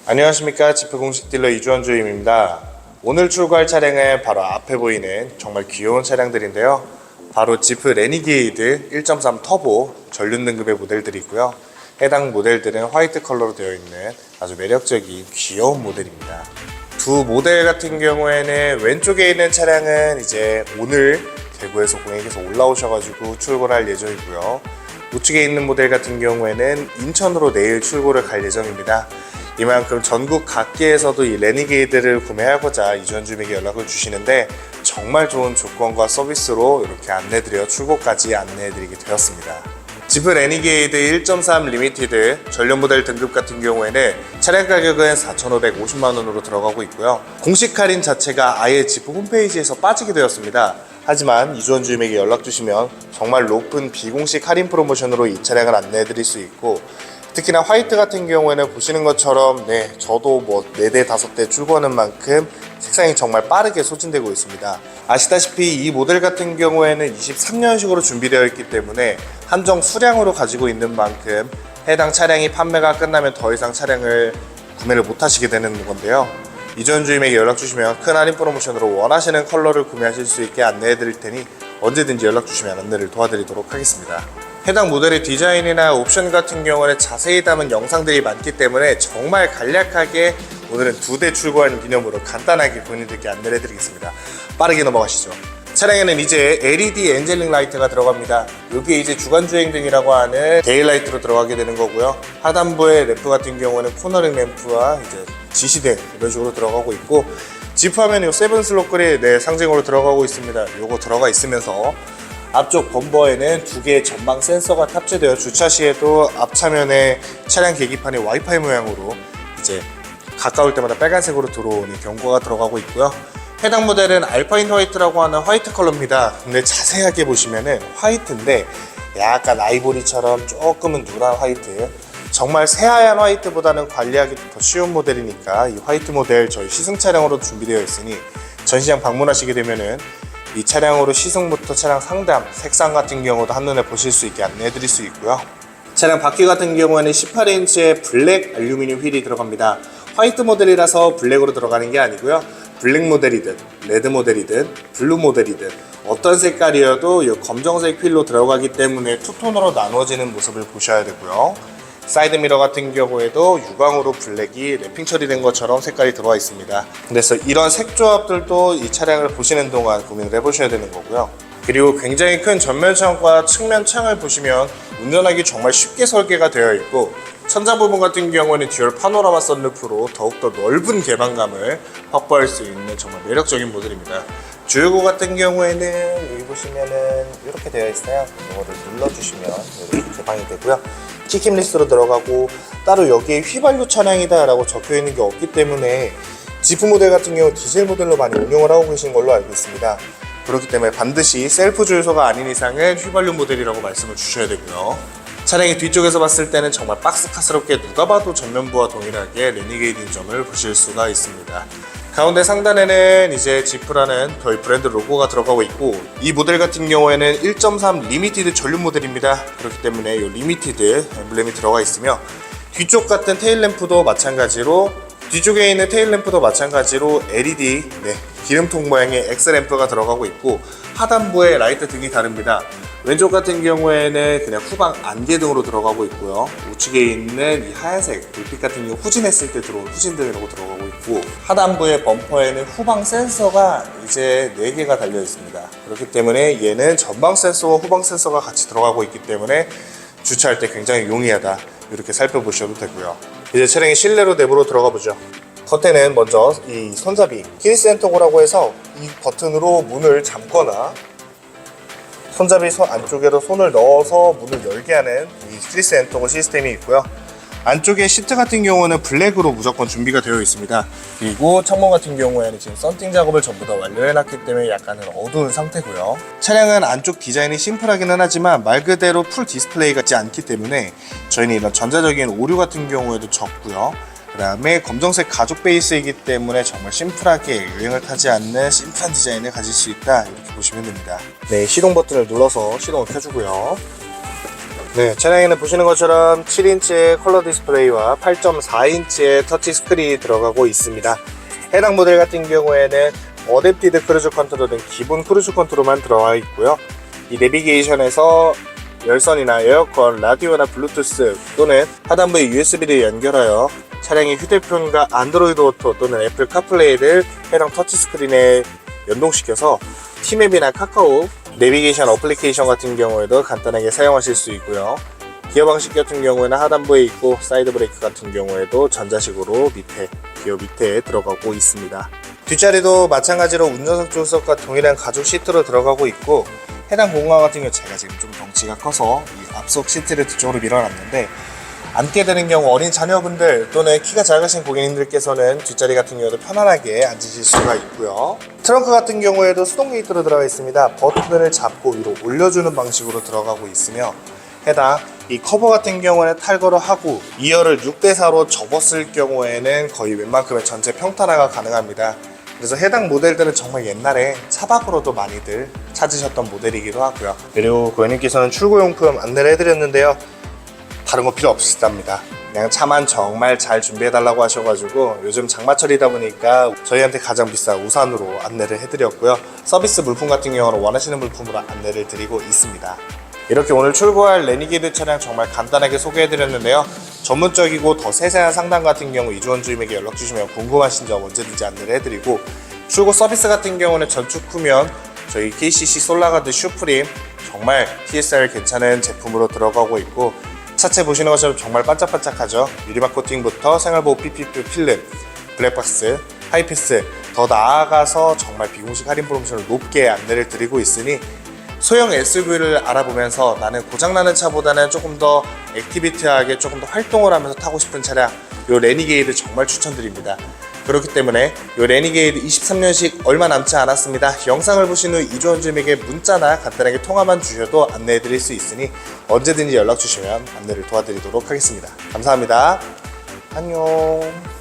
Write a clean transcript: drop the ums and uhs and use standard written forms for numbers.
안녕하십니까, 지프 공식 딜러 이주원 주임입니다. 오늘 출고할 차량은 바로 앞에 보이는 정말 귀여운 차량들인데요. 바로 지프 레니게이드 1.3 터보 전륜 등급의 모델들이고요. 해당 모델들은 화이트 컬러로 되어 있는 아주 매력적인 귀여운 모델입니다. 두 모델 같은 경우에는 왼쪽에 있는 차량은 이제 오늘 대구에서 고객께서 올라오셔가지고 출고를 할 예정이고요. 우측에 있는 모델 같은 경우에는 인천으로 내일 출고를 갈 예정입니다. 이만큼 전국 각지에서도 이 레니게이드를 구매하고자 이주원 주임에게 연락을 주시는데 정말 좋은 조건과 서비스로 이렇게 안내드려 출고까지 안내해드리게 되었습니다. 지프 레니게이드 1.3 리미티드 전륜 모델 등급 같은 경우에는 차량 가격은 4,550만원으로 들어가고 있고요. 공식 할인 자체가 아예 지프 홈페이지에서 빠지게 되었습니다. 하지만 이주원 주임에게 연락 주시면 정말 높은 비공식 할인 프로모션으로 이 차량을 안내해드릴 수 있고, 특히나 화이트 같은 경우에는 보시는 것처럼 저도 4대 5대 출고하는 만큼 색상이 정말 빠르게 소진되고 있습니다. 아시다시피 이 모델 같은 경우에는 23년식으로 준비되어 있기 때문에 한정 수량으로 가지고 있는 만큼 해당 차량이 판매가 끝나면 더 이상 차량을 구매를 못 하시게 되는 건데요. 이주원 주임에게 연락 주시면 큰 할인 프로모션으로 원하시는 컬러를 구매하실 수 있게 안내해 드릴 테니 언제든지 연락 주시면 안내를 도와드리도록 하겠습니다. 해당 모델의 디자인이나 옵션 같은 경우는 자세히 담은 영상들이 많기 때문에 정말 간략하게 오늘은 2대 출고한 기념으로 간단하게 본인들께 안내를 해드리겠습니다. 빠르게 넘어가시죠. 차량에는 이제 LED 엔젤링 라이트가 들어갑니다. 여기에 이제 주간주행 등이라고 하는 데일라이트로 들어가게 되는 거고요. 하단부의 램프 같은 경우는 코너링 램프와 이제 지시등 이런 식으로 들어가고 있고, 지프 하면 요 세븐 슬롯 그릴 상징으로 들어가고 있습니다. 요거 들어가 있으면서 앞쪽 범버에는 2개의 전방 센서가 탑재되어 주차 시에도 앞차면에 차량 계기판이 와이파이 모양으로 이제 가까울 때마다 빨간색으로 들어오는 경고가 들어가고 있고요. 해당 모델은 알파인 화이트라고 하는 화이트 컬러입니다. 근데 자세하게 보시면은 화이트인데 약간 아이보리처럼 조금은 누런 화이트, 정말 새하얀 화이트보다는 관리하기 더 쉬운 모델이니까 이 화이트 모델 저희 시승 차량으로 준비되어 있으니 전시장 방문하시게 되면은 이 차량으로 시승부터 차량 상담, 색상 같은 경우도 한눈에 보실 수 있게 안내해 드릴 수 있고요. 차량 바퀴 같은 경우에는 18인치의 블랙 알루미늄 휠이 들어갑니다. 화이트 모델이라서 블랙으로 들어가는 게 아니고요. 블랙 모델이든 레드 모델이든 블루 모델이든 어떤 색깔이어도 이 검정색 휠로 들어가기 때문에 투톤으로 나누어지는 모습을 보셔야 되고요. 사이드미러 같은 경우에도 유광으로 블랙이 랩핑 처리된 것처럼 색깔이 들어와 있습니다. 그래서 이런 색 조합들도 이 차량을 보시는 동안 고민을 해보셔야 되는 거고요. 그리고 굉장히 큰 전면창과 측면창을 보시면 운전하기 정말 쉽게 설계가 되어 있고, 천장 부분 같은 경우에는 듀얼 파노라마 선루프로 더욱더 넓은 개방감을 확보할 수 있는 정말 매력적인 모델입니다. 주유구 같은 경우에는 여기 보시면은 이렇게 되어 있어요. 이거를 눌러주시면 이렇게 개방이 되고요. 키킴 리스트로 들어가고, 따로 여기에 휘발유 차량이다 라고 적혀 있는 게 없기 때문에 지프 모델 같은 경우 디젤 모델로 많이 운용을 하고 계신 걸로 알고 있습니다. 그렇기 때문에 반드시 셀프 주유소가 아닌 이상은 휘발유 모델이라고 말씀을 주셔야 되고요. 차량의 뒤쪽에서 봤을 때는 정말 박스카스럽게 누가 봐도 전면부와 동일하게 레니게이드인 점을 보실 수가 있습니다. 가운데 상단에는 이제 지프라는 저희 브랜드 로고가 들어가고 있고, 이 모델 같은 경우에는 1.3 리미티드 전륜 모델입니다. 그렇기 때문에 이 리미티드 엠블렘이 들어가 있으며, 뒤쪽 같은 테일램프도 마찬가지로 뒤쪽에 있는 테일램프도 마찬가지로 LED 기름통 모양의 X램프가 들어가고 있고, 하단부에 라이트 등이 다릅니다. 왼쪽 같은 경우에는 그냥 후방 안개등으로 들어가고 있고요. 우측에 있는 이 하얀색 불빛 같은 경우 후진했을 때 들어온 후진등이라고 들어가고 있고, 하단부의 범퍼에는 후방 센서가 이제 4개가 달려 있습니다. 그렇기 때문에 얘는 전방 센서와 후방 센서가 같이 들어가고 있기 때문에 주차할 때 굉장히 용이하다, 이렇게 살펴보셔도 되고요. 이제 차량의 실내로 내부로 들어가 보죠. 겉에는 먼저 이 손잡이 키리스 엔터고라고 해서 이 버튼으로 문을 잠거나 손잡이 안쪽에도 손을 넣어서 문을 열게 하는 이 키리스 엔터고 시스템이 있고요. 안쪽에 시트 같은 경우는 블랙으로 무조건 준비가 되어 있습니다. 그리고 창문 같은 경우에는 지금 썬팅 작업을 전부 다 완료해놨기 때문에 약간은 어두운 상태고요. 차량은 안쪽 디자인이 심플하기는 하지만 말 그대로 풀 디스플레이가 있지 않기 때문에 저희는 이런 전자적인 오류 같은 경우에도 적고요. 그 다음에 검정색 가죽 베이스이기 때문에 정말 심플하게 여행을 타지 않는 심플한 디자인을 가질 수 있다, 이렇게 보시면 됩니다. 시동 버튼을 눌러서 시동을 켜주고요. 네, 차량에는 보시는 것처럼 7인치의 컬러 디스플레이와 8.4인치의 터치 스크린이 들어가고 있습니다. 해당 모델 같은 경우에는 어댑티드 크루즈 컨트롤 등 기본 크루즈 컨트롤만 들어가 있고요. 이 내비게이션에서 열선이나 에어컨, 라디오나 블루투스 또는 하단부에 USB를 연결하여 차량의 휴대폰과 안드로이드 오토 또는 애플 카플레이를 해당 터치스크린에 연동시켜서 티맵이나 카카오 내비게이션 어플리케이션 같은 경우에도 간단하게 사용하실 수 있고요. 기어 방식 같은 경우에는 하단부에 있고 사이드 브레이크 같은 경우에도 전자식으로 기어 밑에 들어가고 있습니다. 뒷자리도 마찬가지로 운전석 조수석과 동일한 가죽 시트로 들어가고 있고, 해당 공간 같은 경우 제가 지금 좀 덩치가 커서 이 앞쪽 시트를 뒤쪽으로 밀어놨는데, 앉게 되는 경우 어린 자녀분들 또는 키가 작으신 고객님들께서는 뒷자리 같은 경우도 편안하게 앉으실 수가 있고요. 트렁크 같은 경우에도 수동 게이트로 들어가 있습니다. 버튼을 잡고 위로 올려주는 방식으로 들어가고 있으며, 해당 이 커버 같은 경우에는 탈거를 하고 2열을 6대4로 접었을 경우에는 거의 웬만큼의 전체 평탄화가 가능합니다. 그래서 해당 모델들은 정말 옛날에 차박으로도 많이들 찾으셨던 모델이기도 하고요. 그리고 고객님께서는 출고용품 안내를 해드렸는데요, 다른 거 필요 없으시답니다. 그냥 차만 정말 잘 준비해달라고 하셔가지고 요즘 장마철이다 보니까 저희한테 가장 비싼 우산으로 안내를 해드렸고요. 서비스 물품 같은 경우는 원하시는 물품으로 안내를 드리고 있습니다. 이렇게 오늘 출고할 레니게이드 차량 정말 간단하게 소개해드렸는데요. 전문적이고 더 세세한 상담 같은 경우 이주원 주임에게 연락주시면 궁금하신 점 언제든지 안내를 해드리고, 출고 서비스 같은 경우는 전축 후면 저희 KCC 솔라가드 슈프림 정말 TSR 괜찮은 제품으로 들어가고 있고, 차체 보시는 것처럼 정말 반짝반짝하죠. 유리막 코팅부터 생활보호 PPF 필름, 블랙박스, 하이패스, 더 나아가서 정말 비공식 할인 프로모션을 높게 안내를 드리고 있으니 소형 SUV를 알아보면서 나는 고장나는 차보다는 조금 더 액티비티하게 조금 더 활동을 하면서 타고 싶은 차량, 요 레니게이드 정말 추천드립니다. 그렇기 때문에 요 레니게이드 23년식 얼마 남지 않았습니다. 영상을 보신 후 이주원 주임에게 문자나 간단하게 통화만 주셔도 안내해 드릴 수 있으니 언제든지 연락 주시면 안내를 도와드리도록 하겠습니다. 감사합니다. 안녕.